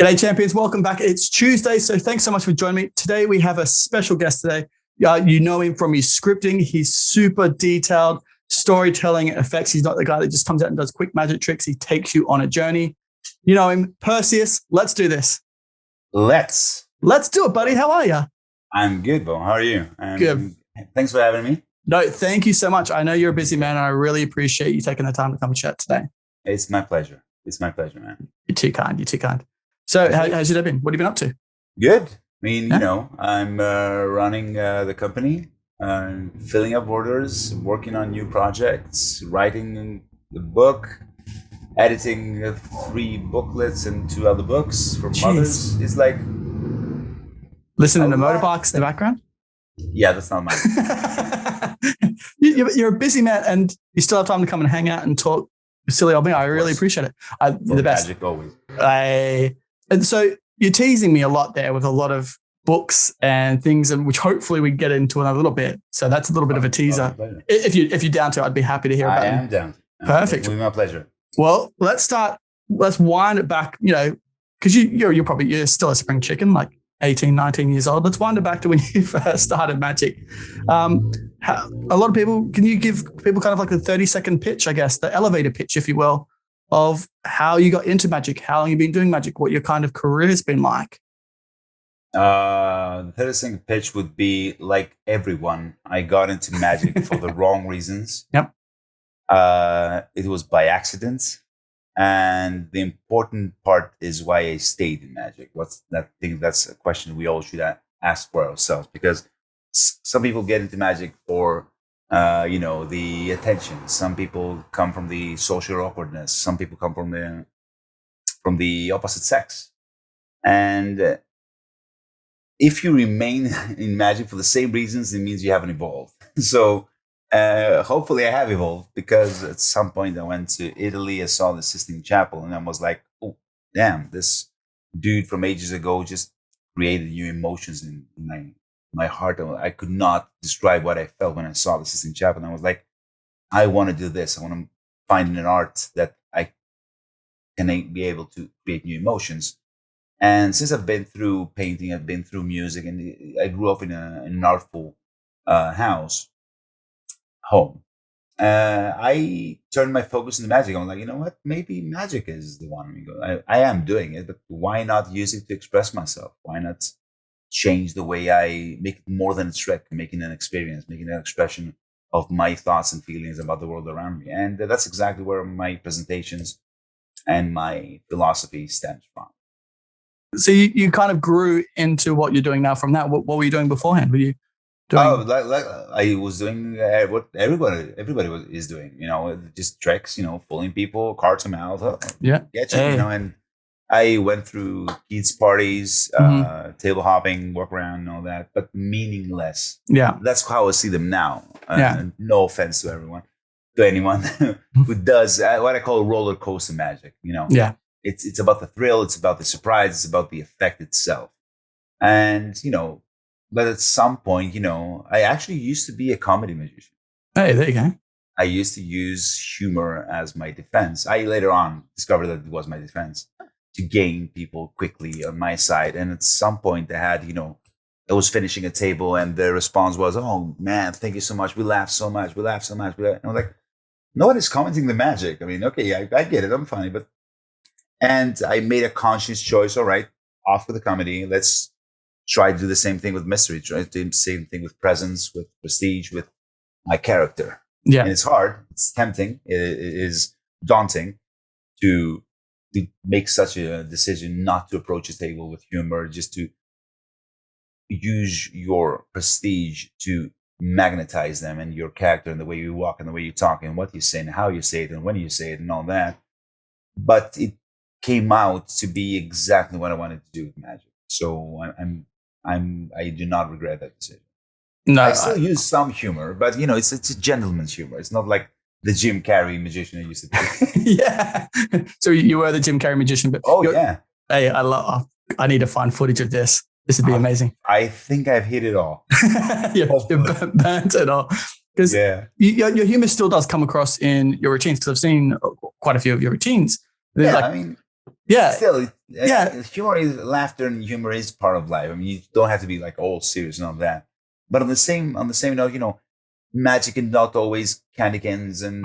G'day, champions. Welcome back. It's Tuesday, so thanks so much for joining me. Today, we have a special guest today. You know him from his scripting. He's super detailed, storytelling effects. He's not the guy that just comes out and does quick magic tricks. He takes you on a journey. You know him, Perseus. Let's do this. Let's do it, buddy. How are you? I'm good, Bo. How are you? Good. Thanks for having me. No, thank you so much. I know you're a busy man. And I really appreciate you taking the time to come chat today. It's my pleasure. It's my pleasure, man. You're too kind. You're too kind. So how's your day been? What have you been up to? Good. I mean, I'm running the company, filling up orders, working on new projects, writing the book, editing 3 booklets and 2 other books from others. It's like listening to motorbikes in the background. Yeah, that's not mine. You're a busy man, and you still have time to come and hang out and talk silly old me. I really appreciate it. The best. Magic always. And so you're teasing me a lot there with a lot of books and things, and which hopefully we get into in a little bit. So that's a little bit of a teaser. If you're down to, I'd be happy to hear about it. I am down. Perfect. It will be my pleasure. Well, let's wind it back. Because you're still a spring chicken, like 18, 19 years old. Let's wind it back to when you first started magic. A lot of people, can you give people kind of like the 30-second pitch, I guess, the elevator pitch, if you will, of how you got into magic, how long you've been doing magic, what your kind of career has been like? The 30-second pitch would be like everyone. I got into magic for the wrong reasons. Yep. It was by accident. And the important part is why I stayed in magic. What's that? I think that's a question we all should ask for ourselves, because some people get into magic for, the attention. Some people come from the social awkwardness. Some people come from the opposite sex. And if you remain in magic for the same reasons, it means you haven't evolved. So hopefully I have evolved, because at some point I went to Italy, I saw the Sistine Chapel, and I was like, oh, damn, this dude from ages ago just created new emotions in my heart. I could not describe what I felt when I saw the Sistine Chapel. And I was like, I want to do this. I want to find an art that I can be able to create new emotions. And since I've been through painting, I've been through music, and I grew up in an artful home. I turned my focus into magic. I'm like, you know what? Maybe magic is the one. I am doing it, but why not use it to express myself? Why not change the way I make it more than a trick, making an experience, making an expression of my thoughts and feelings about the world around me? And that's exactly where my presentations and my philosophy stems from. So you kind of grew into what you're doing now from that. What were you doing beforehand? Were you doing? I was doing what everybody is doing. Just tricks. Fooling people, cards them out. Yeah. Get you. And I went through kids' parties, table hopping, walk around, and all that, but meaningless. Yeah. That's how I see them now. No offense to anyone who does what I call roller coaster magic. Yeah. It's about the thrill, it's about the surprise, it's about the effect itself. And, but at some point, I actually used to be a comedy magician. Hey, there you go. I used to use humor as my defense. I later on discovered that it was my defense to gain people quickly on my side. And at some point I was finishing a table, and the response was, oh man, thank you so much. We laughed so much. And I was like, nobody's commenting the magic. I mean, okay, I get it. I'm funny, and I made a conscious choice. All right, off with the comedy. Let's try to do the same thing with mystery. Try to do the same thing with presence, with prestige, with my character. Yeah. And it's hard. It's tempting. It is daunting to make such a decision not to approach a table with humor, just to use your prestige to magnetize them and your character and the way you walk and the way you talk and what you say and how you say it and when you say it and all that. But it came out to be exactly what I wanted to do with magic. So I do not regret that decision. No, I still use some humor, but it's a gentleman's humor. It's not like the Jim Carrey magician I used to be. Yeah. So you were the Jim Carrey magician, but yeah. Hey, I need to find footage of this. This would be amazing. I think I've hit it all. You've burnt it all. Because your humor still does come across in your routines, because I've seen quite a few of your routines. Yeah, Yeah. Still, Yeah. laughter and humor is part of life. I mean, you don't have to be like all serious and all that. But on the same note, magic is not always candy canes and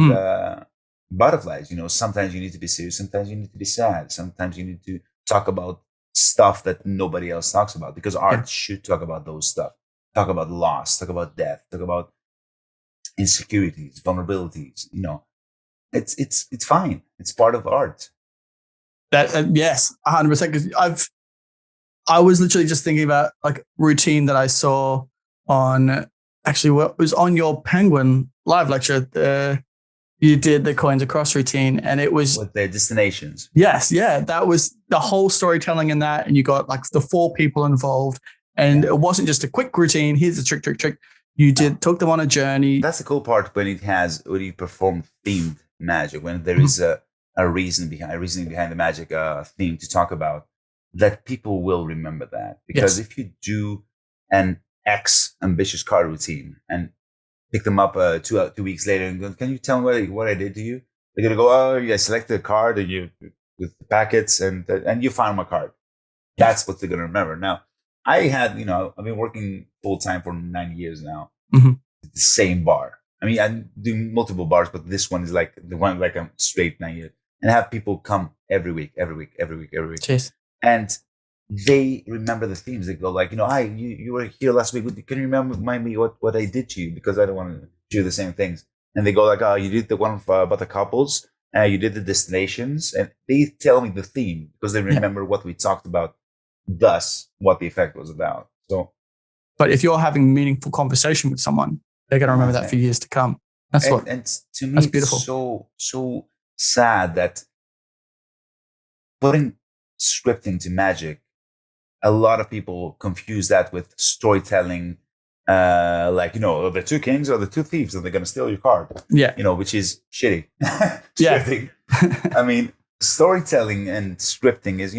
butterflies. Sometimes you need to be serious. Sometimes you need to be sad. Sometimes you need to talk about stuff that nobody else talks about, because art should talk about those stuff. Talk about loss. Talk about death. Talk about insecurities, vulnerabilities. It's fine. It's part of art. That yes, 100%. Because I was literally just thinking about like routine that I saw on actually it was on your Penguin live lecture. You did the coins across routine, and it was with their destinations. Yes, yeah, that was the whole storytelling in that, and you got like the 4 people involved, and it wasn't just a quick routine. Here's the trick. You took them on a journey. That's the cool part when you perform themed magic, when there is a reasoning behind the magic theme to talk about, that people will remember that. Because if you do an X ambitious card routine and pick them up 2 weeks later and go, can you tell me what I did to you? They're gonna go, oh, yeah, select the card and you with the packets and you found my card. That's what they're gonna remember. Now, I had, I've been working full time for 9 years now. The same bar. I mean, I do multiple bars, but this one is like the one like I'm straight 9 years, and I have people come every week. Jeez. And they remember the themes. They go like, you were here last week. Can you remind me what I did to you? Because I don't want to do the same things. And they go like, oh, you did the one about the couples, you did the destinations, and they tell me the theme because they remember what we talked about, thus what the effect was about. So, but if you're having meaningful conversation with someone, they're going to remember that for years to come. And to me, that's beautiful. It's so sad that putting scripting to magic, a lot of people confuse that with storytelling. Like, the 2 kings or the 2 thieves, and they're going to steal your card. Yeah. Which is shitty. Yeah. I mean, storytelling and scripting is,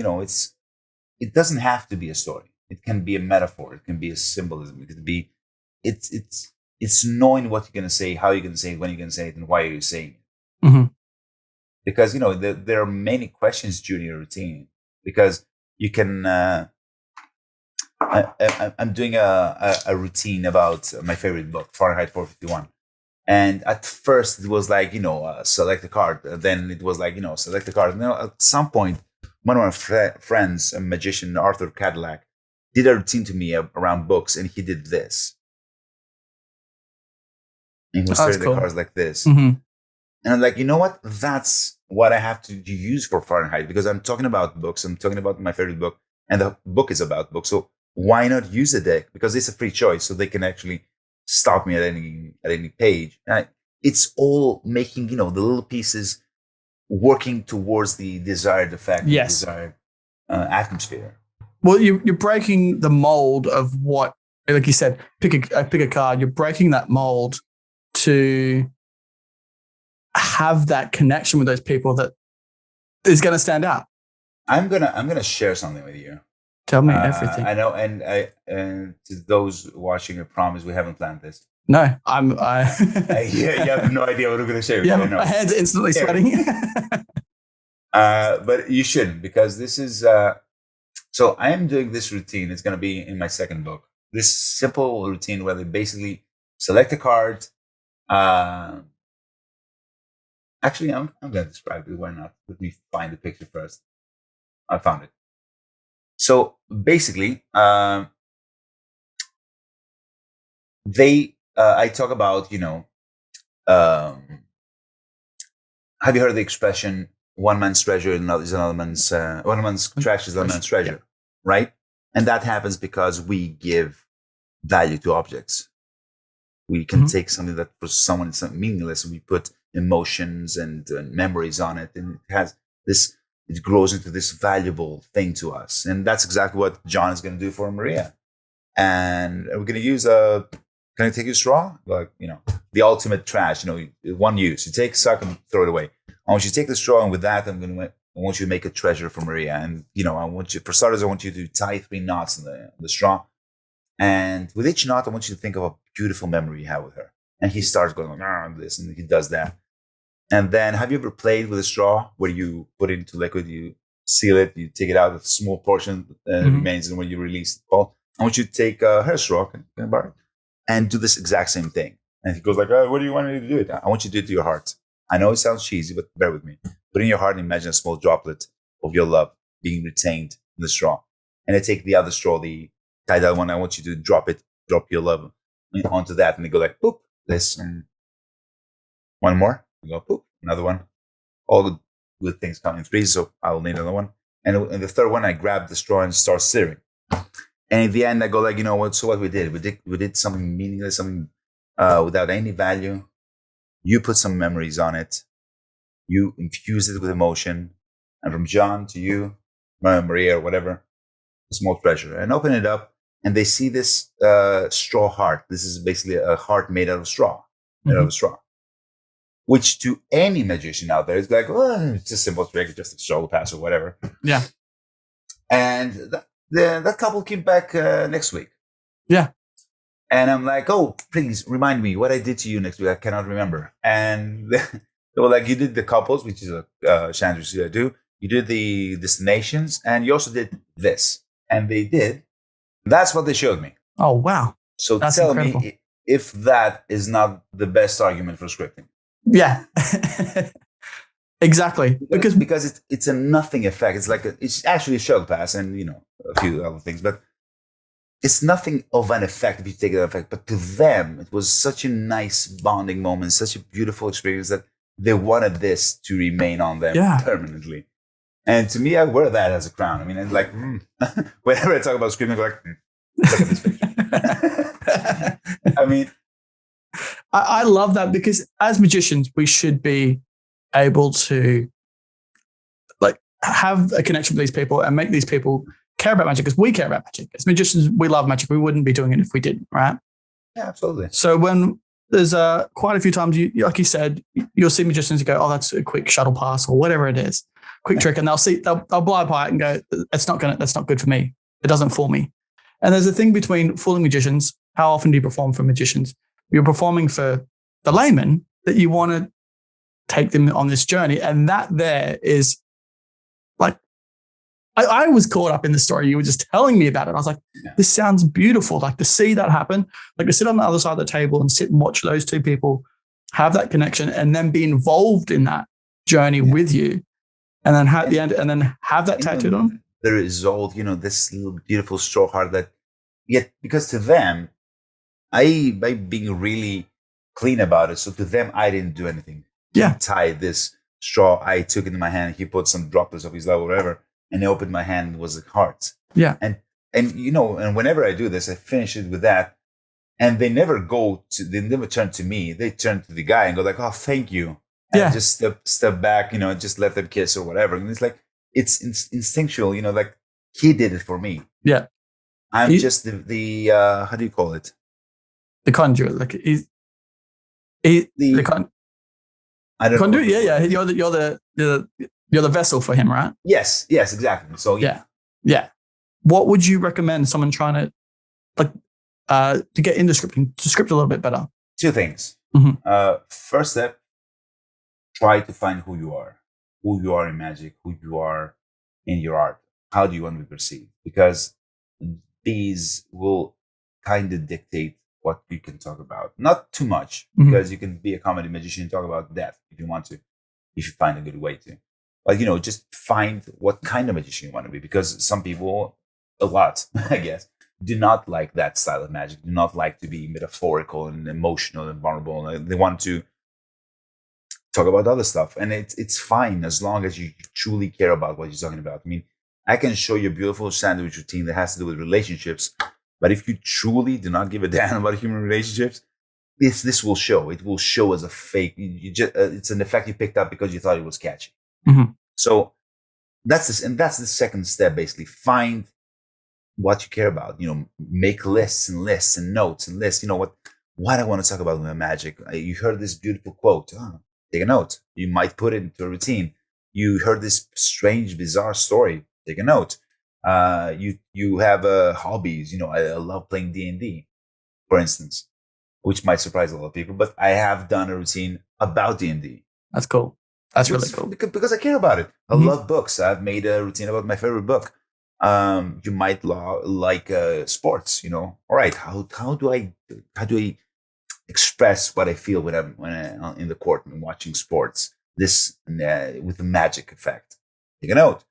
it doesn't have to be a story. It can be a metaphor. It can be a symbolism. It could be, it's knowing what you're going to say, how you're going to say it, when you're going to say it, and why you're saying it. Because, there are many questions during your routine, because you can, I'm doing a routine about my favorite book, Fahrenheit 451. And at first it was like, select a card. Then it was like, select a card. And at some point, one of my friends, a magician, Arthur Cadillac, did a routine to me around books, and he did this. And he was setting the cards like this. And I'm like, you know what? That's what I have to use for Fahrenheit, because I'm talking about books. I'm talking about my favorite book, and the book is about books. So why not use a deck? Because it's a free choice, so they can actually stop me at any page. It's all making, the little pieces working towards the desired effect, the desired atmosphere. Well, you're breaking the mold of what, like you said, pick a card. You're breaking that mold to have that connection with those people that is going to stand out. I'm gonna share something with you. Tell me everything. I know, and to those watching, I promise we haven't planned this. No, you have no idea what we're going to share. Yeah, my hands are instantly sweating. But you shouldn't, because this is. So I am doing this routine. It's going to be in my second book. This simple routine where they basically select a card. Actually, I'm going to describe it. Why not? Let me find the picture first. I found it. So basically, I talk about, have you heard the expression, one man's treasure is another man's, one man's trash is another man's treasure, right? And that happens because we give value to objects. We can take something that for someone is meaningless, and we put emotions and memories on it, and it has this. It grows into this valuable thing to us. And that's exactly what John is going to do for Maria. And we're going to use can I take a straw? Like, the ultimate trash, one use. You take a suck and throw it away. I want you to take the straw, and with that, I want you to make a treasure for Maria. And, I want you, for starters, I want you to tie 3 knots in the straw. And with each knot, I want you to think of a beautiful memory you have with her. And he starts going like, this, and he does that. And then, have you ever played with a straw where you put it into liquid, you seal it, you take it out, a small portion remains, and when you release the ball, I want you to take a hair straw and do this exact same thing. And he goes like, what do you want me to do it? I want you to do it to your heart. I know it sounds cheesy, but bear with me. Put in your heart and imagine a small droplet of your love being retained in the straw. And I take the other straw, the tie-dye one, I want you to drop your love onto that. And they go like, boop, this. One more. You go, boop, another one. All the good things come in threes, so I will need another one. And in the third one, I grab the straw and start stirring. And in the end, I go like, you know what? So what we did something meaningless, something without any value. You put some memories on it. You infuse it with emotion. And from John to you, Maria or whatever, a small treasure. And open it up, and they see this straw heart. This is basically a heart made out of straw. Which to any magician out there is like, oh, it's a simple trick, just a shoulder pass or whatever. Yeah. And that couple came back next week. Yeah. And I'm like, oh, please remind me what I did to you next week. I cannot remember. And they were like, you did the couples, which is a Chandler's I do. You did the destinations, and you also did this. And they did. That's what they showed me. Oh, wow. So That's tell incredible. me if that is not the best argument for scripting. Yeah. Exactly. Because it's a nothing effect. It's like it's actually a show pass and, you know, a few other things, but it's nothing of an effect if you take it an effect. But to them, it was such a nice bonding moment, such a beautiful experience that they wanted this to remain on them permanently. And to me, I wear that as a crown. I mean, it's like, whenever I talk about scripting, I'm like, look at this picture. I mean, I love that, because as magicians, we should be able to like have a connection with these people and make these people care about magic, because we care about magic. As magicians, we love magic. We wouldn't be doing it if we didn't, right? Yeah, absolutely. So when there's quite a few times, like you said, you'll see magicians go, oh, that's a quick shuttle pass or whatever it is, quick trick, and they'll blind by it and go, that's not good for me. It doesn't fool me. And there's a thing between fooling magicians. How often do you perform for magicians? You're performing for the layman, that you want to take them on this journey. And that there is like, I was caught up in the story. You were just telling me about it. I was like, this sounds beautiful. Like to see that happen, like to sit on the other side of the table and sit and watch those two people have that connection and then be involved in that journey with you. And then at the end, and then have that tattooed on. The result, this little beautiful straw heart that yet, because to them, by being really clean about it. So to them, I didn't do anything. He tied this straw. I took it in my hand. He put some droplets of his love or whatever, and I opened my hand. It was a heart. Yeah. And whenever I do this, I finish it with that. And they never turn to me. They turn to the guy and go like, oh, thank you. And just step back, just let them kiss or whatever. And it's like, it's instinctual, like he did it for me. Yeah. I'm just the how do you call it? The conduit. Like I don't conduit. Yeah. You're the vessel for him, right? Yes, exactly. So yeah. What would you recommend someone trying to to get into scripting, to script a little bit better? Two things. Mm-hmm. First step, try to find who you are in magic, who you are in your art. How do you want to be perceived? Because these will kind of dictate what you can talk about. Not too much, because you can be a comedy magician and talk about death if you want to, if you find a good way to. But, just find what kind of magician you want to be, because some people, a lot, I guess, do not like that style of magic, do not like to be metaphorical and emotional and vulnerable. They want to talk about other stuff. And it's fine as long as you truly care about what you're talking about. I mean, I can show you a beautiful sandwich routine that has to do with relationships, but if you truly do not give a damn about human relationships, this will show. It will show as a fake. It's an effect you picked up because you thought it was catchy. Mm-hmm. So that's this, and that's the second step. Basically, find what you care about. Make lists and lists and notes and lists. What I want to talk about with my magic. You heard this beautiful quote. Take a note. You might put it into a routine. You heard this strange, bizarre story. Take a note. You have hobbies. I love playing D&D, for instance, which might surprise a lot of people. But I have done a routine about D&D. That's cool. That's really cool. Because I care about it. I Mhm. love books. I've made a routine about my favorite book. You might like sports. All right. How do I express what I feel when I'm in the court and watching sports? This with the magic effect. Take a note.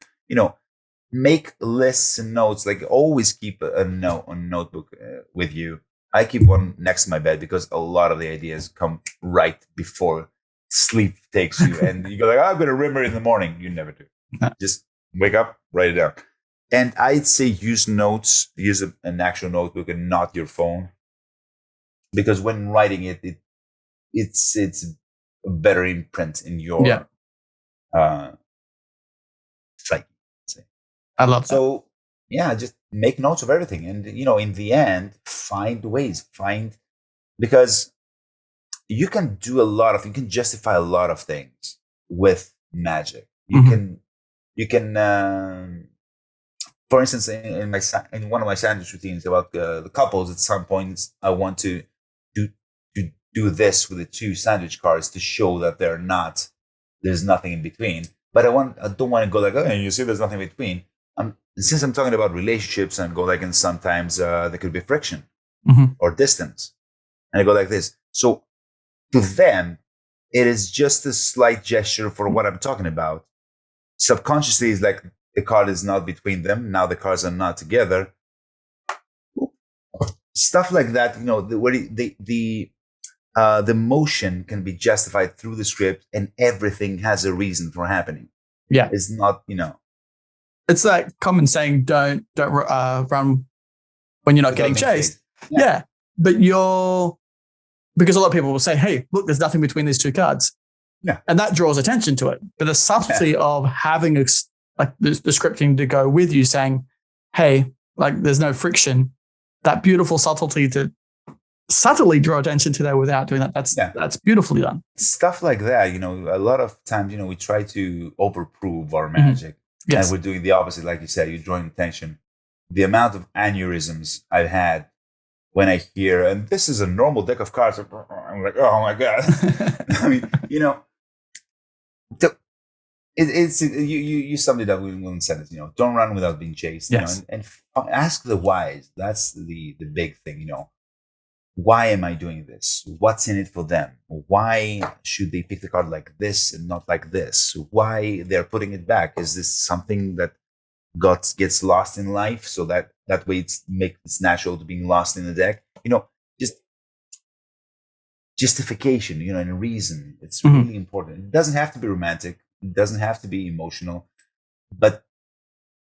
Make lists and notes. Like always, keep a notebook with you. I keep one next to my bed because a lot of the ideas come right before sleep takes you, and you go like, I'm going to remember it in the morning. You never do. Just wake up, write it down. And I'd say use notes, use an actual notebook and not your phone, because when writing it's a better imprint in your psyche. I love that. So yeah, just make notes of everything, and in the end, find ways, because you can justify a lot of things with magic. You can, for instance, in one of my sandwich routines about the couples, at some points I want to do this with the two sandwich cards to show that there's nothing in between. But I don't want to go like, oh, you see, there's nothing in between. Since I'm talking about relationships, and go like, and sometimes there could be friction or distance, and I go like this. So to them, it is just a slight gesture for what I'm talking about. Subconsciously, it's like the card is not between them. Now the cards are not together. Stuff like that, the motion can be justified through the script, and everything has a reason for happening. Yeah, it's not, It's like common saying, don't run when you're not getting chased. Yeah. But because a lot of people will say, hey, look, there's nothing between these two cards. Yeah. And that draws attention to it. But the subtlety of having the scripting to go with you saying, hey, like there's no friction, that beautiful subtlety to subtly draw attention to that without doing that. That's beautifully done. Stuff like that, a lot of times, we try to overprove our magic. Yes. And we're doing the opposite. Like you said, you're drawing attention. The amount of aneurysms I've had when I hear, and this is a normal deck of cards, I'm like, oh my God. I mean, you summed it up with one sentence, don't run without being chased. Yes. And ask the whys. That's the big thing, Why am I doing this? What's in it for them? Why should they pick the card like this and not like this? Why they're putting it back? Is this something that gets lost in life? So that way it's natural to being lost in the deck. Just justification, and reason. It's really important. It doesn't have to be romantic. It doesn't have to be emotional, but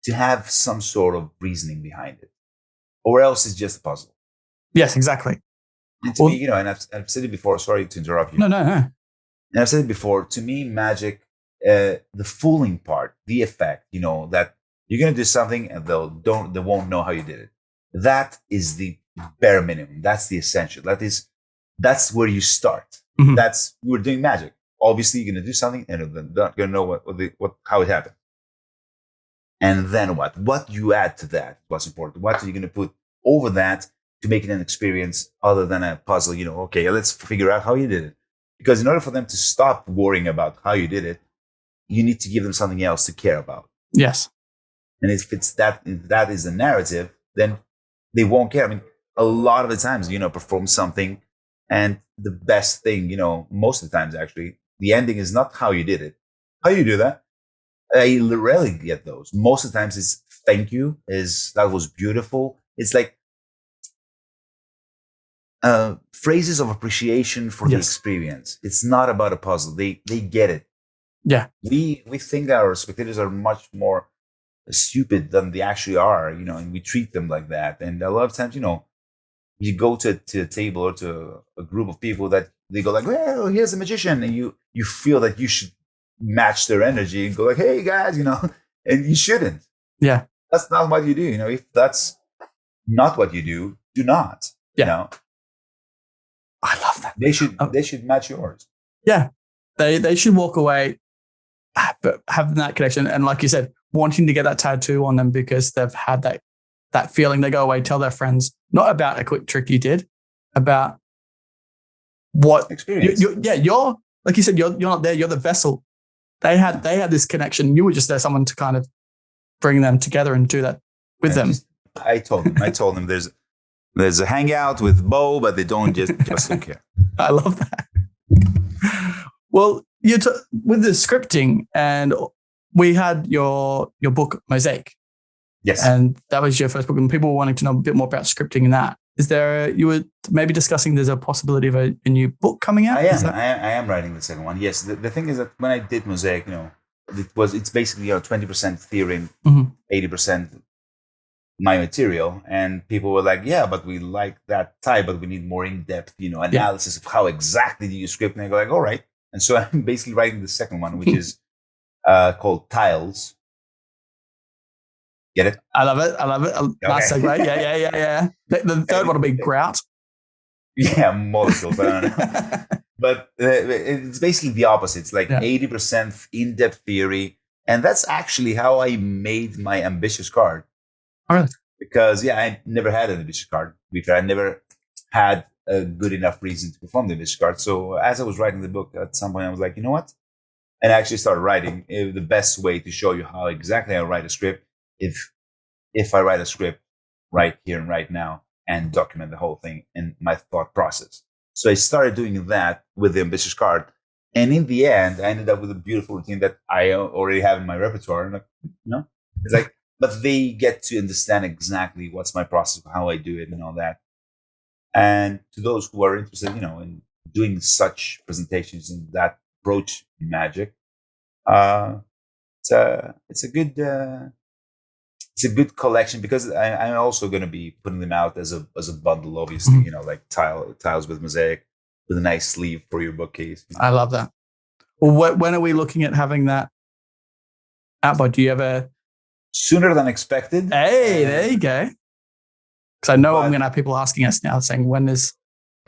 to have some sort of reasoning behind it, or else it's just a puzzle. Yes, exactly. And to me, and I've said it before, sorry to interrupt you. No. And I've said it before, to me, magic, the fooling part, the effect, that you're going to do something and they won't know how you did it. That is the bare minimum. That's the essential. That's where you start. We're doing magic. Obviously, you're going to do something and they're not going to know how it happened. And then what? What you add to that? What's important? What are you going to put over that to make it an experience other than a puzzle? Okay, let's figure out how you did it. Because in order for them to stop worrying about how you did it, you need to give them something else to care about. Yes. And if that is the narrative, then they won't care. I mean, a lot of the times, perform something, and the best thing, most of the times actually, the ending is not how you did it. How you do that? I rarely get those. Most of the times it's thank you, that was beautiful. It's like phrases of appreciation for the experience. It's not about a puzzle. They get it. Yeah. We think our spectators are much more stupid than they actually are, and we treat them like that. And a lot of times, you go to a table or to a group of people that they go like, well, here's a magician, and you feel that you should match their energy and go like, hey guys, and you shouldn't. Yeah. That's not what you do. If that's not what you do, do not. Yeah. I love that. They should match yours. Yeah. They should walk away, but having that connection. And like you said, wanting to get that tattoo on them because they've had that feeling. They go away, tell their friends, not about a quick trick you did, about what experience. You're like you said, you're not there. You're the vessel they had this connection. You were just there, someone to kind of bring them together and do that with them. I told them there's a hangout with Bo, but they don't just don't care. I love that. Well, with the scripting, and we had your book Mosaic. Yes. And that was your first book, and people were wanting to know a bit more about scripting in that. Is there, you were maybe discussing there's a possibility of a new book coming out? I am writing the second one. Yes. The thing is that when I did Mosaic, it's basically 20% theory and 80% my material. And people were like, yeah, but we like that type, but we need more in-depth, analysis of how exactly do you script. And I go like, all right. And so I'm basically writing the second one, which is called Tiles. Get it? I love it. Okay. That's so great. Yeah. The third one will be Grout. Yeah, molecule, but I don't know. But it's basically the opposite. It's like 80% in-depth theory. And that's actually how I made my ambitious card. Oh, really? Because, I never had an ambitious card. I never had a good enough reason to perform the ambitious card. So as I was writing the book, at some point I was like, you know what? And I actually started writing the best way to show you how exactly I write a script. If I write a script right here and right now and document the whole thing in my thought process. So I started doing that with the ambitious card. And in the end, I ended up with a beautiful routine that I already have in my repertoire. And it's like, but they get to understand exactly what's my process, how I do it and all that. And to those who are interested, in doing such presentations and that approach in magic, it's a good collection, because I'm also going to be putting them out as a bundle, obviously, like tiles with Mosaic with a nice sleeve for your bookcase. I love that. Well, when are we looking at having that out by? Do you have a sooner than expected? Hey, there you go. Because I know I'm going to have people asking us now saying when is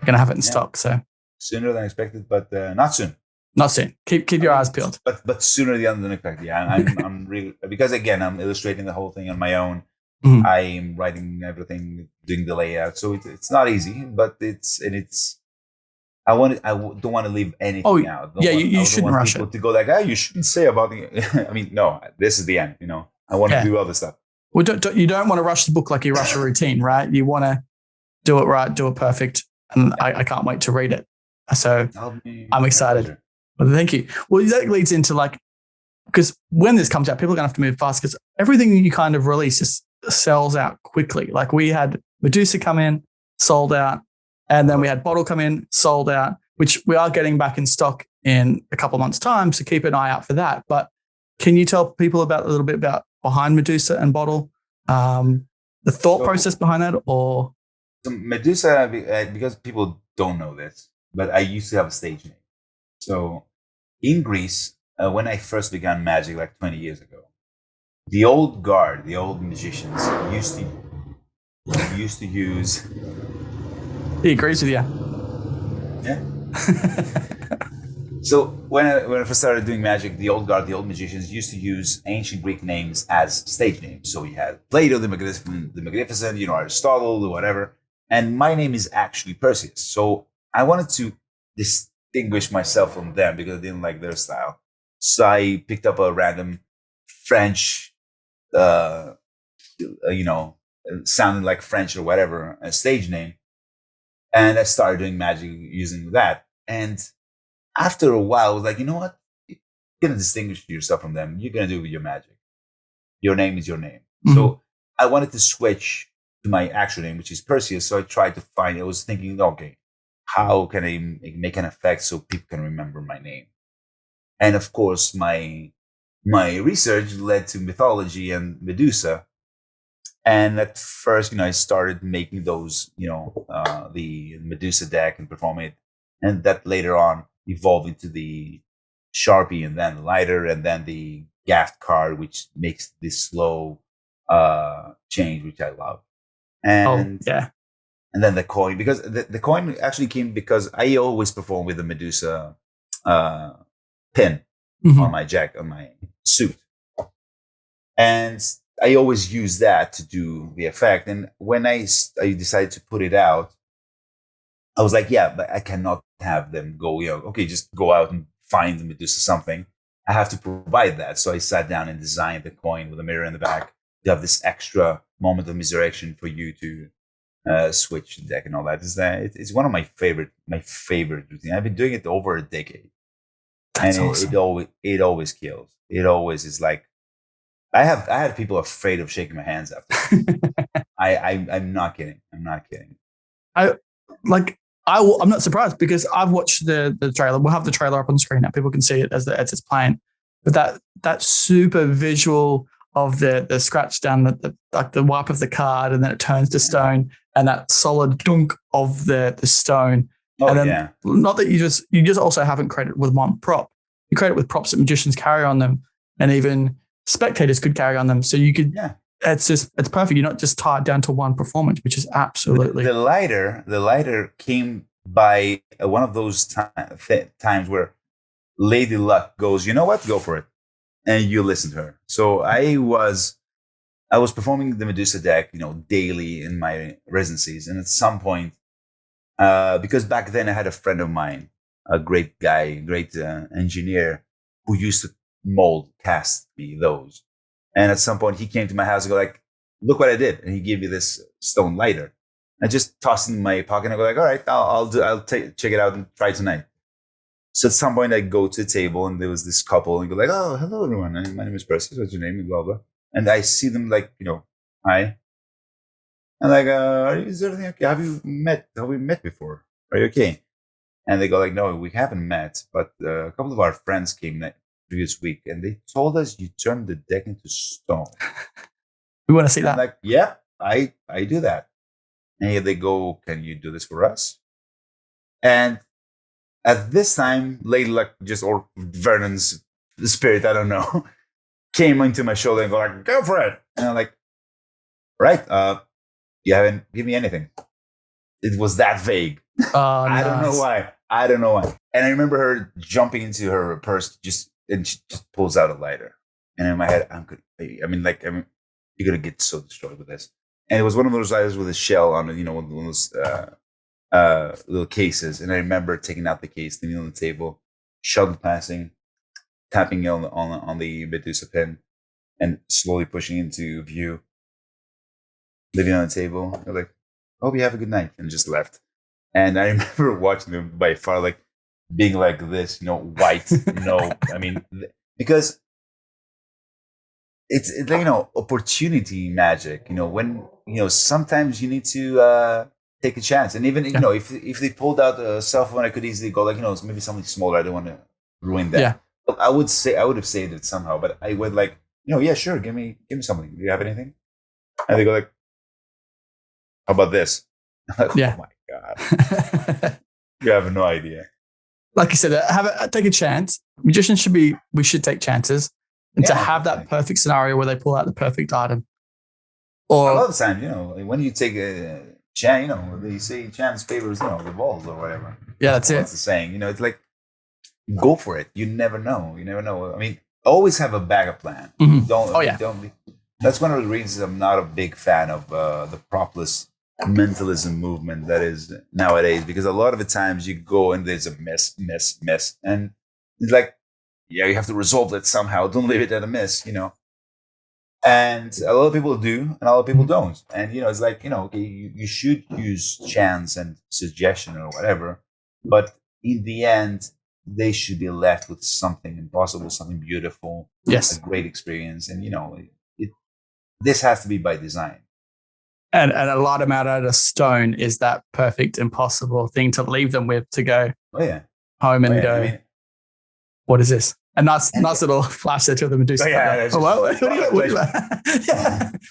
going to have it in stock. So sooner than expected, but not soon. Not soon. Keep your eyes peeled. But sooner than expected. Yeah, I'm really, because again, I'm illustrating the whole thing on my own. I'm writing everything, doing the layout, so it's not easy, but I don't want to leave anything out. You shouldn't rush it. To go like, you shouldn't say about the. I mean, no, this is the end. I want to do other stuff. Well, you don't want to rush the book like you rush a routine, right? You want to do it right, do it perfect, and I can't wait to read it. So I'm excited. Well, thank you. Well, that leads into because when this comes out, people are going to have to move fast, because everything you kind of release just sells out quickly. Like we had Medusa come in, sold out, and then we had Bottle come in, sold out, which we are getting back in stock in a couple of months' time. So keep an eye out for that. But can you tell people a little bit about behind Medusa and Bottle, the thought process behind that, or? So Medusa, because people don't know this, but I used to have a stage name. So in Greece, when I first began magic like 20 years ago, the old guard, the old magicians used to use. He agrees with you. Yeah. So when I first started doing magic, the old guard, the old magicians used to use ancient Greek names as stage names. So you had Plato, the Magnificent, Aristotle, whatever. And my name is actually Perseus. So I wanted to distinguish myself from them because I didn't like their style. So I picked up a random French, sounding like French or whatever, a stage name. And I started doing magic using that. And after a while, I was like, you know what? You're going to distinguish yourself from them. You're going to do it with your magic. Your name is your name. Mm-hmm. So I wanted to switch to my actual name, which is Perseus. So I was thinking, okay, how can I make an effect so people can remember my name? And of course, my research led to mythology and Medusa. And at first, I started making those, the Medusa deck and perform it. And that later on evolved into the Sharpie, and then the lighter, and then the Gaff card, which makes this slow change, which I love. And and then the coin, because the coin actually came because I always perform with the Medusa pin on my on my suit. And I always use that to do the effect. And when I decided to put it out, I was like, yeah, but I cannot have them go, okay, just go out and find the Medusa something. I have to provide that. So I sat down and designed the coin with a mirror in the back to have this extra moment of misdirection for you to switch the deck and all that. It's one of my favorite routine. I've been doing it over a decade, That's and awesome. it always kills. It always is like I had people afraid of shaking my hands after that. I'm not kidding. I'm not kidding. I like. I'm not surprised because I've watched the trailer. We'll have the trailer up on screen now. People can see it as it's playing. But that super visual of the scratch down the wipe of the card, and then it turns to stone, and that solid dunk of the stone. Oh, and then yeah. not that you just also haven't created with one prop. You create it with props that magicians carry on them, and even spectators could carry on them. So you could. Yeah. It's perfect. You're not just tied down to one performance, which is absolutely the lighter came by one of those times where Lady Luck goes, you know what, go for it, and you listen to her. So I was performing the Medusa deck, daily in my residencies, and at some point, because back then I had a friend of mine, a great guy, great engineer, who used to cast me those. And at some point, he came to my house and go like, "Look what I did!" And he gave me this stone lighter. I just tossed it in my pocket and I go like, "All right, I'll check it out and try tonight." So at some point, I go to the table and there was this couple and go like, "Oh, hello everyone. My name is Perseus. What's your name?" And blah blah. And I see them like, hi. And like, is everything okay? Have we met before? Are you okay? And they go like, "No, we haven't met, but a couple of our friends came previous week and they told us you turned the deck into stone." We want to see And that. I'm like, "Yeah, I do that." And here they go, "Can you do this for us?" And at this time, Lady Luck or Vernon's spirit, I don't know, came into my shoulder and go like, "Go for it." And I'm like, "Right, you haven't given me anything." It was that vague. I don't know why. And I remember her jumping into her purse, and she just pulls out a lighter. And in my head, you're gonna get so destroyed with this. And it was one of those lighters with a shell on it, one of those little cases. And I remember taking out the case, leaving it on the table, shuttle passing, tapping it on the Medusa pin, and slowly pushing into view, leaving it on the table. They're like, "Hope you have a good night," and just left. And I remember watching them by far, like being like this, white. Because it's like, opportunity magic. When sometimes you need to take a chance, and even if they pulled out a cell phone, I could easily go like, maybe something smaller. I don't want to ruin that. Yeah. But I would have saved it somehow, but I would like, yeah, sure, give me something. Do you have anything? And they go like, "How about this?" I'm like, Yeah. "Oh my God." You have no idea. Like you said, take a chance. Magicians we should take chances. And to have that perfect scenario where they pull out the perfect item. Or a lot of times, when you take a chance, they say chance favors, the balls or whatever. Yeah, that's it. What's the saying? It's like, go for it. You never know. I mean, always have a backup plan. Mm-hmm. Don't. That's one of the reasons I'm not a big fan of the propless mentalism movement that is nowadays, because a lot of the times you go and there's a miss, and it's like, yeah, you have to resolve that somehow. Don't leave it at a miss, And a lot of people do, and a lot of people don't. And it's like, okay, you should use chance and suggestion or whatever, but in the end, they should be left with something impossible, something beautiful, yes, a great experience, and this has to be by design. And a lot of out of stone is that perfect, impossible thing to leave them with to go home and go, what is this? A nice little flash there to the Medusa.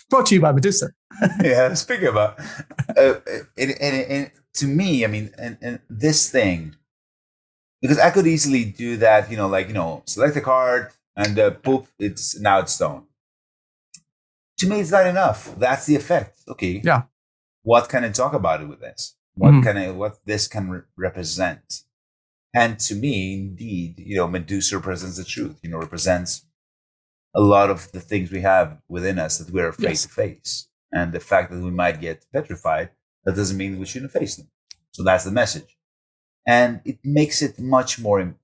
Brought to you by Medusa. Yeah, speaking about and to me, and this thing, because I could easily do that, select a card and poof, it's stone. To me, it's not enough. That's the effect. Okay. Yeah. What can I talk about it with this? What this can represent? And to me, indeed, Medusa represents the truth. Represents a lot of the things we have within us that we're afraid to face, and the fact that we might get petrified. That doesn't mean we shouldn't face them. So that's the message, and it makes it much more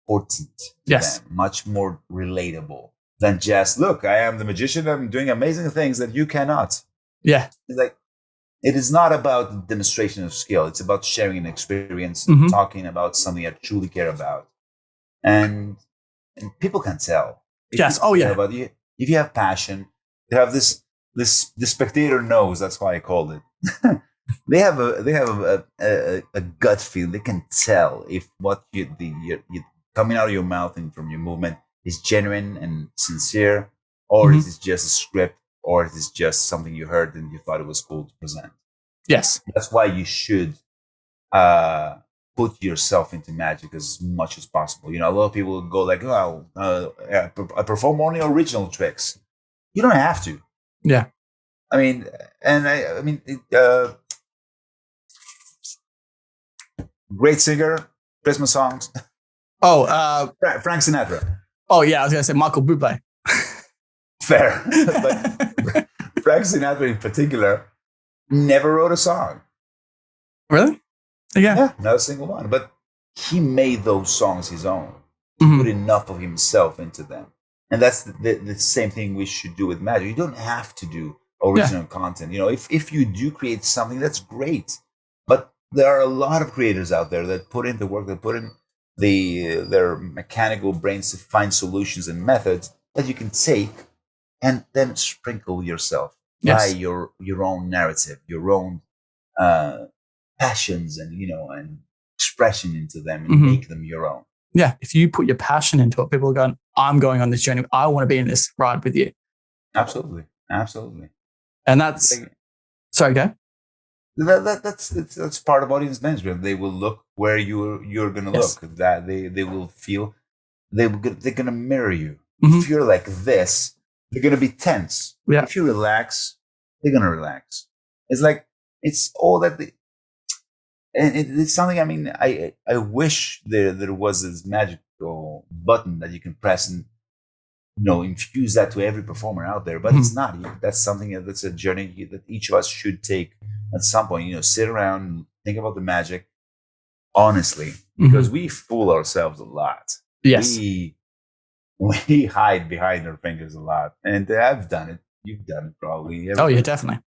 important to Yes. them, much more relatable than just, look, I am the magician, I'm doing amazing things that you cannot. Yeah. It's like, it is not about demonstration of skill. It's about sharing an experience, Mhm. talking about something I truly care about. And people can tell. If Yes. you Oh, care yeah. about you, if you have passion, they have the spectator knows. That's why I called it. They have a gut feel. They can tell if what you coming out of your mouth and from your movement is genuine and sincere, or Mhm. is it just a script, or is it just something you heard and you thought it was cool to present. Yes. That's why you should uh, put yourself into magic as much as possible. You know, a lot of people go like, "Oh, I perform only original tricks." You don't have to. Yeah. I mean, I mean, great singer, Christmas songs. Oh, Frank Sinatra. oh yeah, I was gonna say Michael Bublé. Fair, but Frank Sinatra in particular never wrote a song. Really? Yeah. Yeah, not a single one. But he made those songs his own. He Mhm. put enough of himself into them. And that's the same thing we should do with magic. You don't have to do original content. You know, if you do create something, that's great. But there are a lot of creators out there that put in the work, that put in their mechanical brains to find solutions and methods that you can take and then sprinkle yourself by Yes. your own narrative, your own uh, passions and and expression into them and Mhm. make them your own. Yeah. If you put your passion into it, people are going, I'm going on this journey. I want to be in this ride with you. Absolutely, absolutely. And that's, Like, sorry, go. that's part of audience management. They will look where you're gonna Yes. look. That they will feel they're gonna mirror you. Mhm. If you're like this, they're gonna be tense. Yeah. If you relax, they're gonna relax. It's like it's all that. And it's something. I mean, I wish there was this magical button that you can press and infuse that to every performer out there. But it's not. That's something that's a journey that each of us should take at some point. Sit around and think about the magic honestly, because we fool ourselves a lot. Yes. We hide behind our fingers a lot, and I've done it. You've done it probably. Oh yeah, definitely.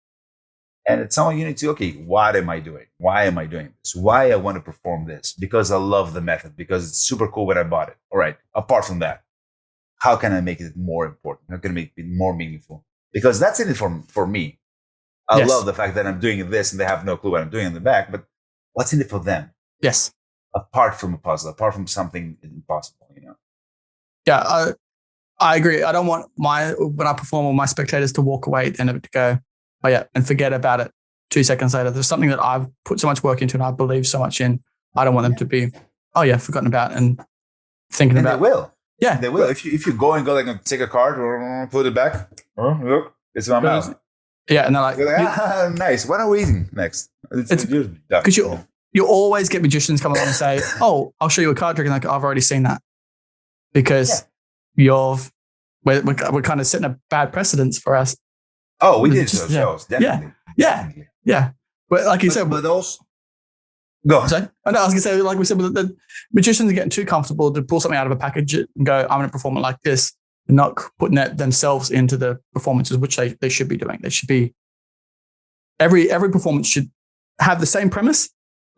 And at some point you need to, okay, what am I doing? Why am I doing this? Why I want to perform this? Because I love the method, because it's super cool when I bought it. All right. Apart from that, how can I make it more important? How can I make it more meaningful? Because that's in it for me. I Yes. love the fact that I'm doing this and they have no clue what I'm doing in the back, but what's in it for them? Yes. Apart from a puzzle, apart from something impossible, Yeah, I agree. I don't want when I perform, all my spectators to walk away at the end of it to go, oh yeah, and forget about it 2 seconds later. There's something that I've put so much work into and I believe so much in. I don't want them to be, oh yeah, forgotten about and thinking and about. they will. Yeah, they will. If you go and like take a card, put it back. Look, it's in my mouth. Yeah, and they're like, nice. What are we eating next? Because you always get magicians come along and say, oh, I'll show you a card trick, and like, I've already seen that, because we're kind of setting a bad precedence for us. Oh, we did it to ourselves. Definitely. Yeah. But like you said, but those. Go on. Sorry? I was going to say, like we said, the magicians are getting too comfortable to pull something out of a package and go, I'm going to perform it like this, and not putting themselves into the performances, which they should be doing. They should be, every performance should have the same premise,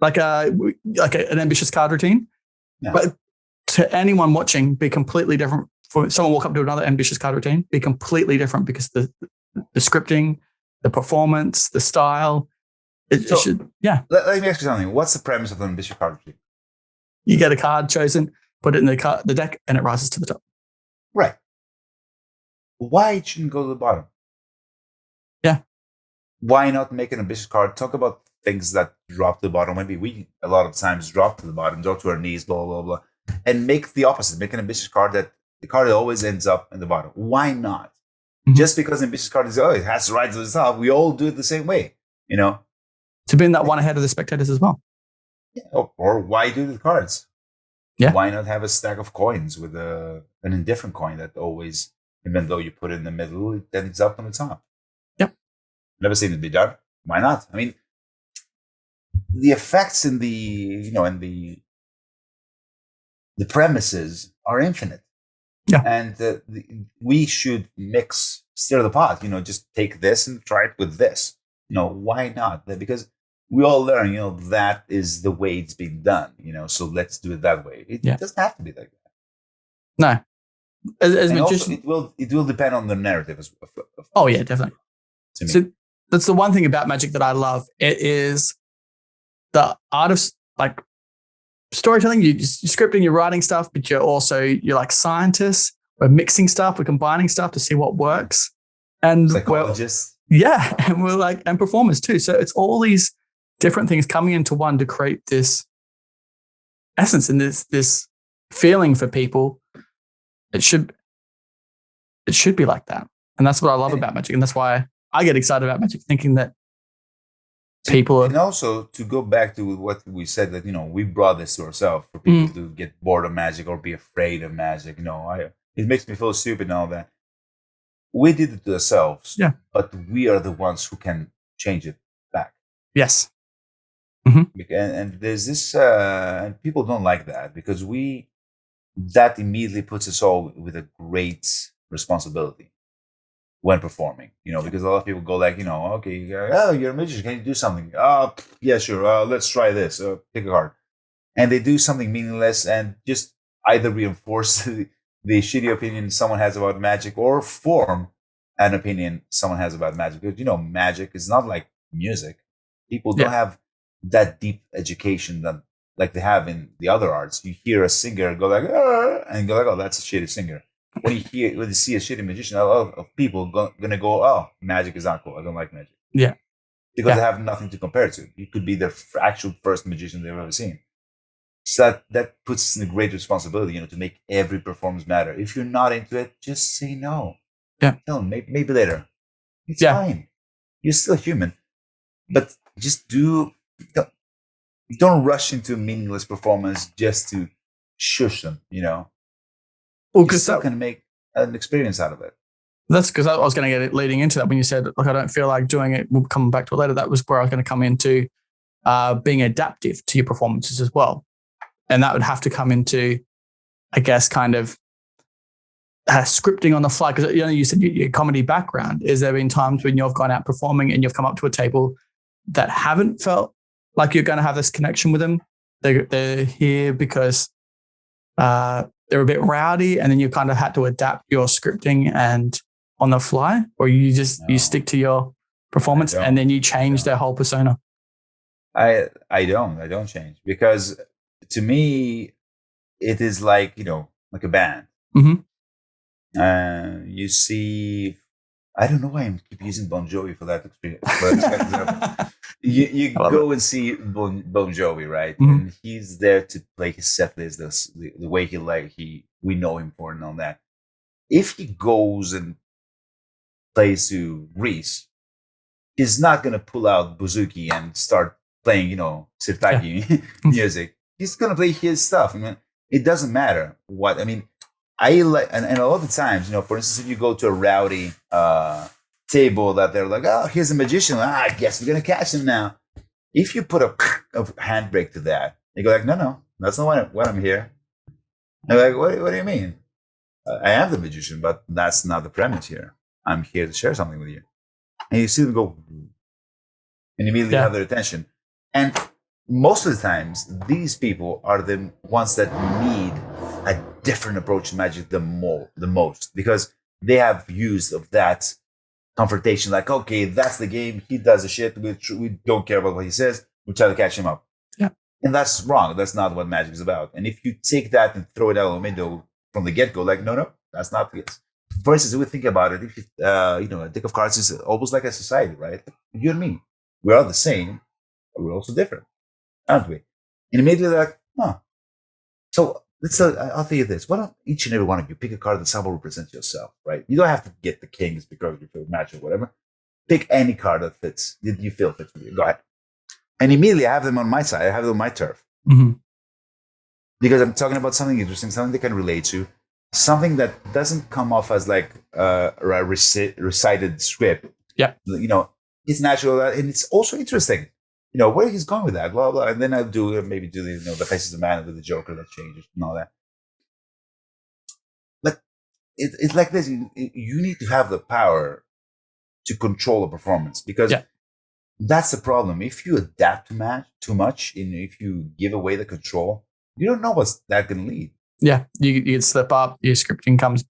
like an ambitious card routine, but to anyone watching, be completely different. For someone walk up to another ambitious card routine, be completely different, because the scripting, the performance, the style, it should. Yeah. Let me ask you something. What's the premise of an ambitious card routine? You get a card chosen, put it in the deck, and it rises to the top. Right. Why it shouldn't go to the bottom? Yeah. Why not make an ambitious card? Talk about things that drop to the bottom. Maybe we a lot of times drop to the bottom, drop to our knees, blah, blah, blah. And make the opposite. Make an ambitious card that the card always ends up in the bottom. Why not? Mm-hmm. Just because an ambitious card is, it has to rise to the top. We all do it the same way, To be in that one ahead of the spectators as well. Yeah. Or why do the cards? Yeah. Why not have a stack of coins with an indifferent coin that always, even though you put it in the middle, it ends up on the top? Yep. Never seen it be done. Why not? I mean, the effects in the the premises are infinite. Yeah. And we should stir the pot, just take this and try it with this. Why not? Because we all learn, that is the way it's been done, so let's do it that way. It doesn't have to be like that. No. As and magician, also, it will depend on the narrative as well. Oh, yeah, definitely. So that's the one thing about magic that I love. It is the art of like storytelling. You're scripting, you're writing stuff, but you're like scientists. We're mixing stuff, we're combining stuff to see what works. And psychologists. And we're and performers too. So it's all these different things coming into one to create this essence and this feeling for people. It should be like that. And that's what I love about magic. And that's why I get excited about magic, thinking that people and also to go back to what we said, that we brought this to ourselves for people to get bored of magic or be afraid of magic. It makes me feel stupid and all that. We did it to ourselves, but we are the ones who can change it back. Yes. And there's this, and people don't like that, because that immediately puts us all with a great responsibility when performing, because a lot of people go like, okay, you're a magician, can you do something? Yeah, sure. Let's try this. Pick a card. And they do something meaningless and just either reinforce the shitty opinion someone has about magic or form an opinion someone has about magic. Because, magic is not like music. People don't have that deep education that like they have in the other arts. You hear a singer go like, and go like, oh, that's a shitty singer. When you see a shitty magician, a lot of people gonna go, oh, magic is not cool. I don't like magic. Yeah. Because they have nothing to compare to. You could be the actual first magician they've ever seen. So that puts us in a great responsibility, to make every performance matter. If you're not into it, just say no. Yeah. No, maybe later. It's fine. You're still human. But just don't rush into a meaningless performance just to shush them, Well, because that can make an experience out of it. That's because I was going to get it leading into that when you said, look, I don't feel like doing it. We'll come back to it later. That was where I was going to come into being adaptive to your performances as well. And that would have to come into, I guess, kind of scripting on the fly. Because you said your comedy background. Is there been times when you've gone out performing and you've come up to a table that haven't felt like you're going to have this connection with them? They're here because they're a bit rowdy, and then you kind of had to adapt your scripting and on the fly, or you stick to your performance and then you change their whole persona? I don't change, because to me, it is like, like a band. You see, I don't know why I keep using Bon Jovi for that experience. But you go and see Bon Jovi, right? And he's there to play his set list, the way we know him for and all that. If he goes and plays to Greece, he's not going to pull out bouzouki and start playing, sirtaki music. He's going to play his stuff. It doesn't matter what. I like, and a lot of the times, for instance, if you go to a rowdy table that they're like, oh, here's a magician. I guess we're going to catch him now. If you put a handbrake to that, you go like, no, that's not why I'm here. And they're like, what do you mean? I am the magician, but that's not the premise here. I'm here to share something with you. And you see them go, and immediately have their attention. And most of the times, these people are the ones that need a different approach to magic the most, because they have used of that confrontation. Like, okay, that's the game. He does the shit. We don't care about what he says. We try to catch him up. Yeah. And that's wrong. That's not what magic is about. And if you take that and throw it out the window from the get-go, like, no, that's not the case. For instance, if we think about it, if a deck of cards is almost like a society, right? You and me, we're all the same, but we're also different, aren't we? And immediately like, so I'll tell you this. Why don't each and every one of you pick a card that somehow represents yourself, right? You don't have to get the kings because you feel match or whatever. Pick any card that fits, that you feel fits with you. Go ahead. And immediately I have them on my side. I have them on my turf. Because I'm talking about something interesting, something they can relate to, something that doesn't come off as like a recited script. Yeah. It's natural and it's also interesting. Where he's going with that, blah, blah. And then I'll maybe do the faces of man with the Joker that changes and all that. it's like this. You need to have the power to control a performance, because that's the problem. If you adapt too much, and if you give away the control, you don't know what's that going to lead. Yeah, you can slip up, your scripting comes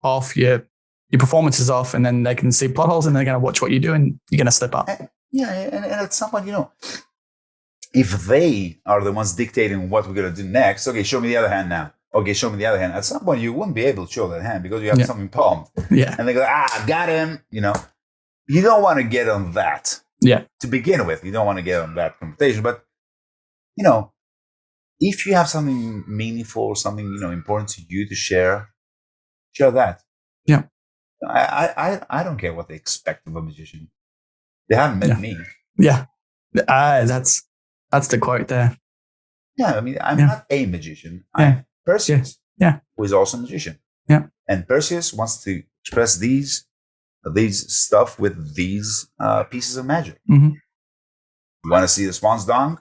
off, your performance is off, and then they can see plot holes and they're going to watch what you do and you're going to slip up. And at some point, if they are the ones dictating what we're going to do next, okay, show me the other hand now. Okay, show me the other hand. At some point, you wouldn't be able to show that hand because you have something palmed. Yeah. And they go, got him. You don't want to get on that. Yeah. To begin with, you don't want to get on that confrontation. But, if you have something meaningful, something, important to you to share that. Yeah. I don't care what they expect of a magician. They haven't met me. Yeah. That's the quote there. Yeah. I mean, I'm not a magician. I'm Perseus. Yeah. Who is also a magician. Yeah. And Perseus wants to express these stuff with these pieces of magic. Mm-hmm. You want to see the Swan's Dong?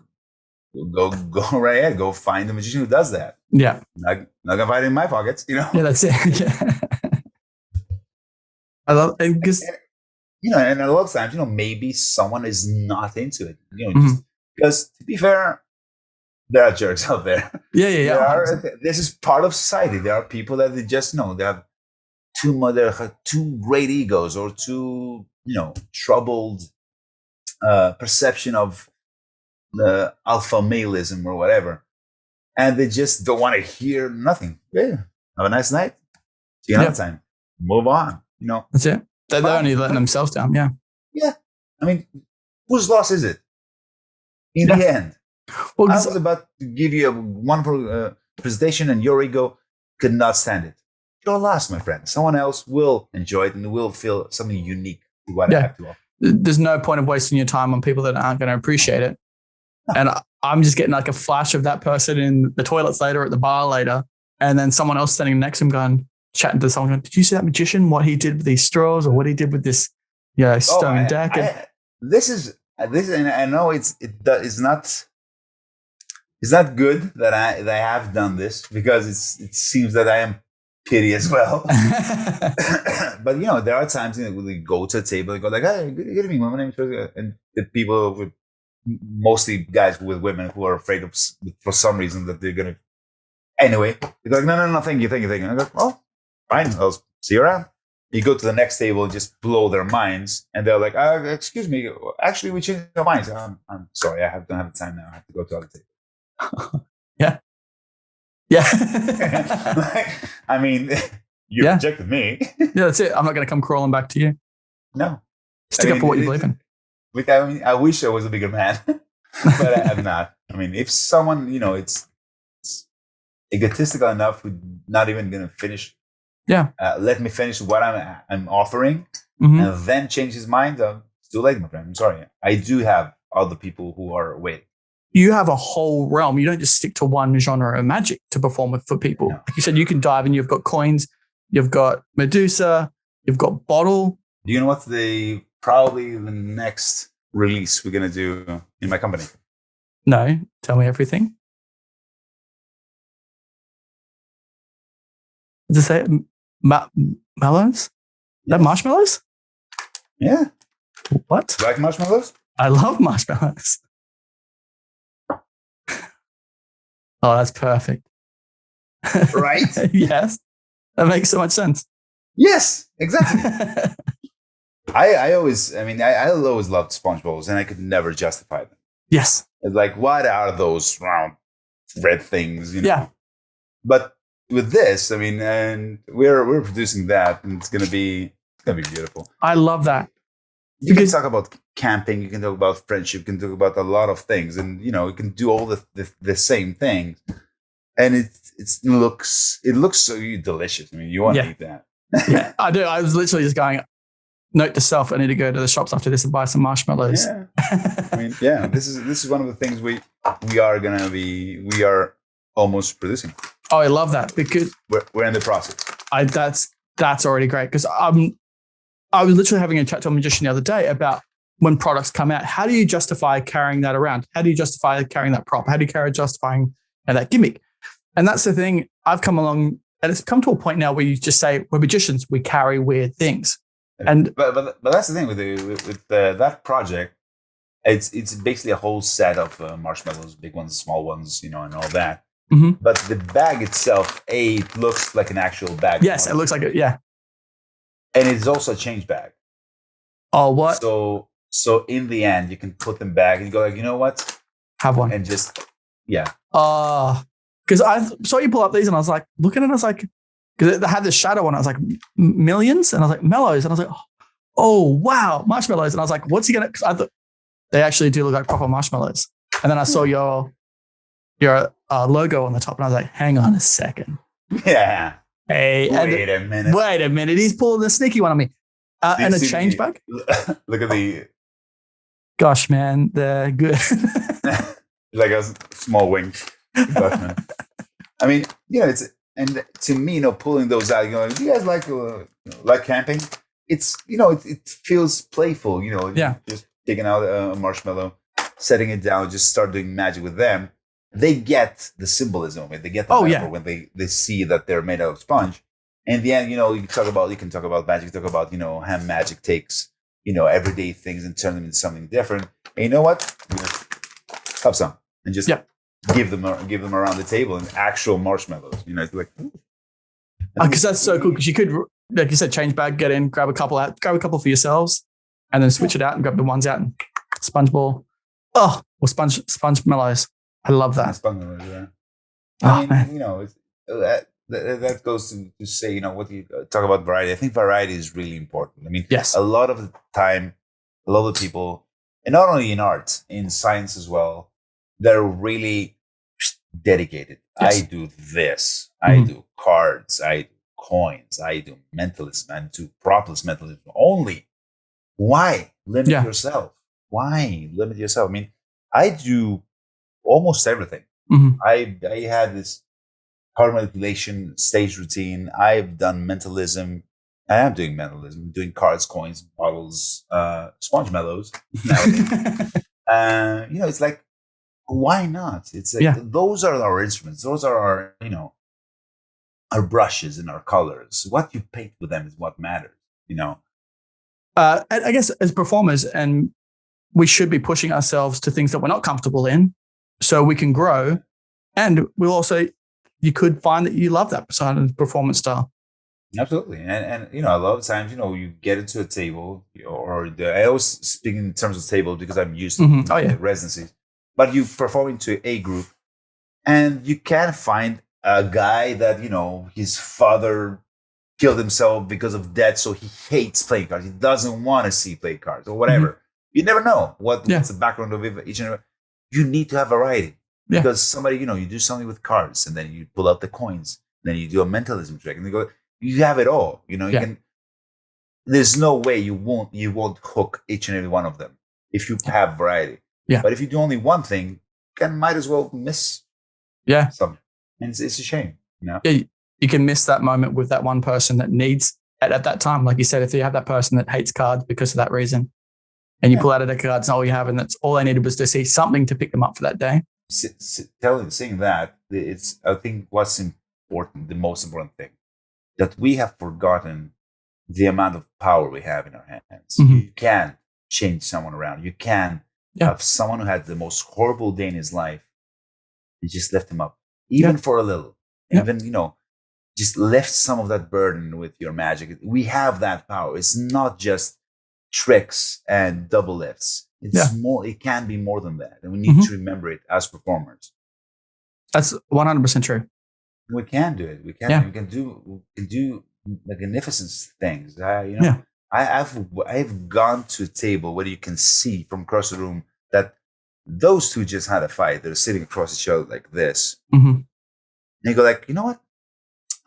Go right ahead. Go find the magician who does that. Yeah. Not gonna find it in my pockets, Yeah, that's it. Yeah. I love it because and a lot of times, maybe someone is not into it. Just because, to be fair, there are jerks out there. Yeah. This is part of society. There are people that they just they have too great egos, or too troubled perception of the alpha maleism or whatever, and they just don't want to hear nothing. Yeah, have a nice night. See you another time. Move on. That's it. They're only letting themselves down. Yeah. Yeah. I mean, whose loss is it? In the end, Well, I was about to give you a wonderful presentation, and your ego could not stand it. Your loss, my friend. Someone else will enjoy it and will feel something unique to what I have to offer. There's no point of wasting your time on people that aren't going to appreciate it. And I'm just getting like a flash of that person in the toilets later, at the bar later, and then someone else standing next to him chatting to someone going, did you see that magician, what he did with these straws, or what he did with this stone deck? This is, and I know it's not good that I have done this, because it seems that I am pity as well. But there are times when we go to a table and go like, "Hey, good evening, my name is Perseus," and the people with, mostly guys with women, who are afraid of, for some reason, that they're gonna. Anyway, they're like, no, thank you. And I go, oh, fine, I'll see you around. You go to the next table and just blow their minds, and they're like, excuse me, actually, we changed our minds. I'm sorry, don't have the time now. I have to go to the other table. Yeah. I mean, you rejected me. Yeah, that's it. I'm not going to come crawling back to you. No. Stick up for what you believe in. I wish I was a bigger man, but I'm not. I mean, if someone, it's egotistical enough, who's not even going to finish. Yeah. Let me finish what I'm offering, and then change his mind. It's too late, my friend. I'm sorry. I do have other people who are waiting. You have a whole realm. You don't just stick to one genre of magic to perform with for people. No. Like you said, you can dive in. You've got coins. You've got Medusa. You've got Bottle. Do you know what's probably the next release we're going to do in my company? No. Tell me everything. Does it say melons? Is that marshmallows? Yeah. What? You like marshmallows? I love marshmallows. Oh, that's perfect. Right? Yes. That makes so much sense. Yes, exactly. I always loved SpongeBob, and I could never justify them. Yes. It's like, what are those round red things? Yeah. But with this, I mean, and we're producing that, and it's gonna be beautiful. I love that. You can talk about camping, you can talk about friendship, you can talk about a lot of things, and you can do all the same things, and it looks so delicious. I mean, you want to eat that. Yeah, I do. I was literally just going, note to self, I need to go to the shops after this and buy some marshmallows. Yeah. I mean, yeah, this is one of the things we are almost producing. Oh, I love that, because we're in the process. That's already great, because I was literally having a chat to a magician the other day about when products come out. How do you justify carrying that around? How do you justify carrying that prop? How do you justifying that gimmick? And that's the thing. I've come along and it's come to a point now where you just say we're magicians, we carry weird things. And but that's the thing with that project. It's basically a whole set of marshmallows, big ones, small ones, and all that. Mhm. But the bag itself, it looks like an actual bag. Yes, it looks like it. Yeah. And it's also a change bag. Oh, what? So in the end, you can put them back and you go like, you know what? Have one. And just, yeah. Because I saw you pull up these and I was like, looking at it, I was like, because they had this shadow on it. I was like, millions? And I was like, mellows. And I was like, oh, wow, marshmallows. And I was like, what's he going to, because I thought they actually do look like proper marshmallows. And then I saw your logo on the top and I was like, hang on a second. Yeah. Hey, wait a minute. He's pulling the sneaky one on me. And a change bag. Look at the. Gosh, man, they're good. Like a small wing. Gosh, man. I mean, and to me, pulling those out, do you guys like camping? It's, it feels playful, Yeah. Just taking out a marshmallow, setting it down, just start doing magic with them. They get the symbolism of it. They get the metaphor when they see that they're made out of sponge. And in the end, you can talk about magic, talk about, how magic takes, everyday things and turn them into something different. And you know what? Have some and just give them around the table and actual marshmallows. It's like, because that's so cool. Because you could, like you said, change bag, get in, grab a couple for yourselves, and then switch it out and grab the ones out and sponge ball. Or sponge mellows. I love that. Yeah. I mean, that goes to say, what you talk about variety. I think variety is really important. I mean, yes. A lot of the time, a lot of people, and not only in art, in science as well, they're really dedicated. Yes. I do this. I do cards. I do coins. I do mentalism. I do propolis mentalism only. Why limit yourself? Why limit yourself? I mean, I do almost everything. Mm-hmm. I had this card manipulation stage routine. I've done mentalism. I am doing mentalism, doing cards, coins, bottles, sponge mellows. It's like, why not? It's like those are our instruments. Those are our, our brushes and our colors. What you paint with them is what matters. I guess as performers, and we should be pushing ourselves to things that we're not comfortable in, so we can grow. And we'll also, you could find that you love that side of the performance style. Absolutely. And a lot of times, you get into a table I always speak in terms of table because I'm used to residencies, but you perform into a group and you can find a guy that, his father killed himself because of debt. So he hates playing cards. He doesn't want to see play cards or whatever. Mm-hmm. You never know what's the background of each and every. You need to have variety because somebody, you do something with cards and then you pull out the coins, then you do a mentalism trick and you have it all, you can, there's no way you won't hook each and every one of them if you have variety. Yeah. But if you do only one thing, you might as well miss some. And it's a shame, Yeah, you can miss that moment with that one person that needs at that time. Like you said, if you have that person that hates cards because of that reason, and you pull out a deck of cards and all you have, and that's all they needed was to see something to pick them up for that day. Saying that, it's, I think what's important, the most important thing, that we have forgotten the amount of power we have in our hands. Mm-hmm. You can change someone around. You can have someone who had the most horrible day in his life. You just lift him up, even for a little. Even, just lift some of that burden with your magic. We have that power. It's not just tricks and double lifts. It's more. It can be more than that, and we need to remember it as performers. That's 100% true. We can do it. We can. We can do magnificent things. I've gone to a table where you can see from across the room that those two just had a fight. They're sitting across each other like this, and you go like, you know what?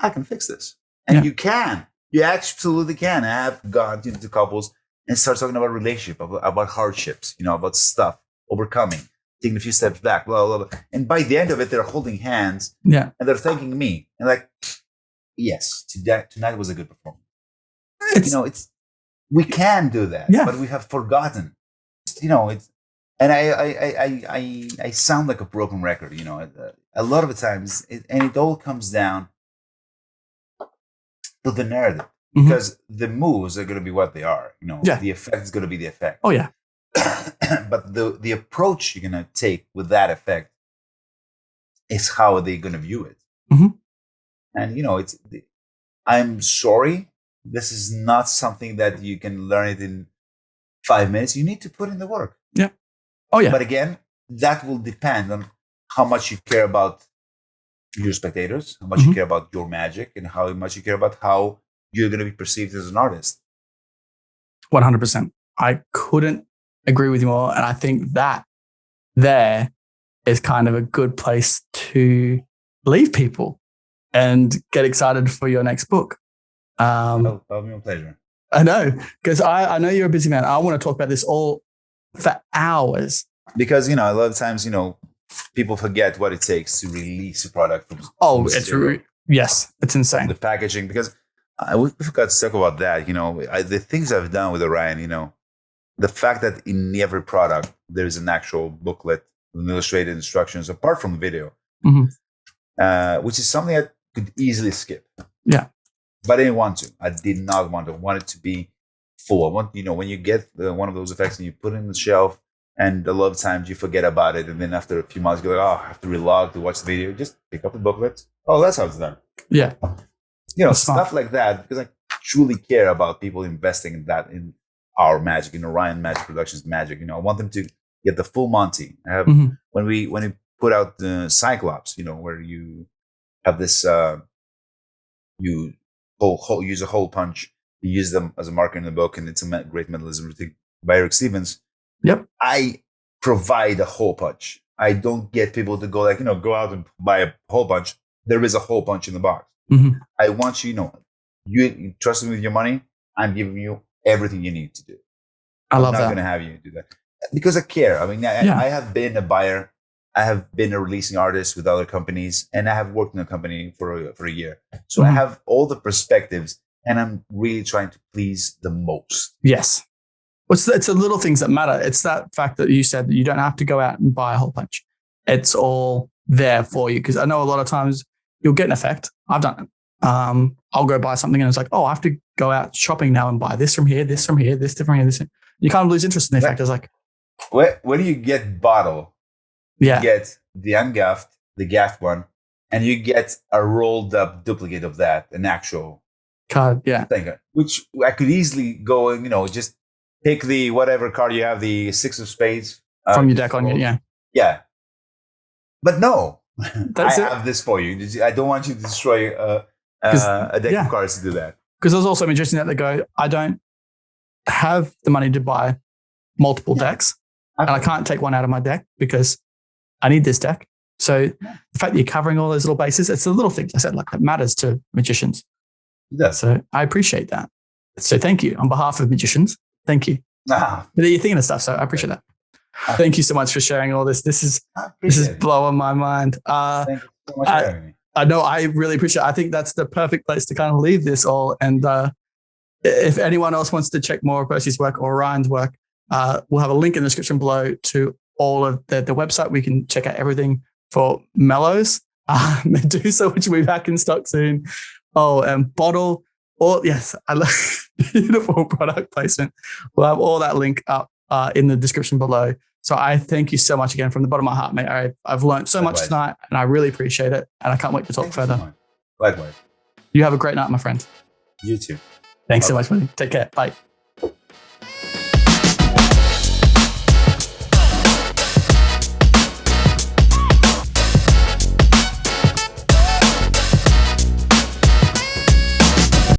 I can fix this, and you can. You absolutely can. I have gone into couples and start talking about relationship, about hardships, about stuff, overcoming, taking a few steps back, blah, blah, blah. And by the end of it, they're holding hands and they're thanking me. And like, yes, tonight was a good performance. We can do that, but we have forgotten, and I sound like a broken record, a lot of the times, and it all comes down to the narrative, Mhm. because the moves are going to be what they are. Yeah. The effect is going to be the effect. Oh yeah. But the approach you're going to take with that effect is how they're going to view it. Mhm. And I'm sorry, this is not something that you can learn it in 5 minutes. You need to put in the work. Yeah. Oh yeah. But again, that will depend on how much you care about your spectators, how much you care about your magic, and how much you care about how you're going to be perceived as an artist. 100%. I couldn't agree with you more. And I think that there is kind of a good place to leave people and get excited for your next book. That'll be my pleasure. I know, because I know you're a busy man. I want to talk about this all for hours. Because, a lot of times, people forget what it takes to release a product. Yes, it's insane. The packaging, because we forgot to talk about that. The things I've done with Orion, the fact that in every product, there's an actual booklet with illustrated instructions, apart from the video, which is something I could easily skip. Yeah. But I didn't want to. I did not want to. I want it to be full. I want, when you get one of those effects and you put it on the shelf, and a lot of times you forget about it, and then after a few months you go, I have to relog to watch the video. Just pick up the booklet. Oh, that's how it's done. Yeah. Stuff like that, because I truly care about people investing in that, in our magic, in Orion Magic Productions magic. I want them to get the full Monty. I have when we put out the Cyclops, where you have this you use a hole punch, you use them as a marker in the book, and it's a great mentalism by Eric Stevens. Yep. I provide a hole punch. I don't get people to go go out and buy a hole punch. There is a hole punch in the box. I want you, you trust me with your money. I'm giving you everything you need to do. I'm not going to have you do that because I care. I mean, I have been a buyer. I have been a releasing artist with other companies, and I have worked in a company for a year. So I have all the perspectives, and I'm really trying to please the most. Yes. It's the little things that matter. It's that fact that you said that you don't have to go out and buy a hole punch. It's all there for you. Because I know a lot of times you'll get an effect. I've done it. I'll go buy something and it's like, oh, I have to go out shopping now and buy this from here, this from here, this different here, this. You kind of lose interest in the effect. It's like, where do you get bottle? Yeah. You get the ungaffed, the gaffed one, and you get a rolled up duplicate of that, an actual card. Yeah. thing, which I could easily go and, just take the whatever card you have, the 6 of spades. From your deck on it, yeah. Yeah. But no, I have this for you. I don't want you to destroy a deck of cards to do that. Because there's also magicians that go, I don't have the money to buy multiple decks, and I can't take one out of my deck because I need this deck. So the fact that you're covering all those little bases, it's the little things I said, that matters to magicians. Yeah. So I appreciate that. So thank you on behalf of magicians. Thank you. But you're thinking of stuff, so I appreciate that. Thank you so much for sharing all this. This is blowing my mind. Thank you so much for having me. I know, I really appreciate it. I think that's the perfect place to kind of leave this all. And if anyone else wants to check more of Percy's work or Ryan's work, we'll have a link in the description below to all of the website. We can check out everything for Mellows, Medusa, which will be back in stock soon. Oh, and Bottle. Yes, I love beautiful product placement. We'll have all that link up in the description below. So I thank you so much again from the bottom of my heart, mate. I've learned so much tonight, and I really appreciate it. And I can't wait to talk further. Likewise. You have a great night, my friend. You too. Thanks so much, buddy. Take care. Bye.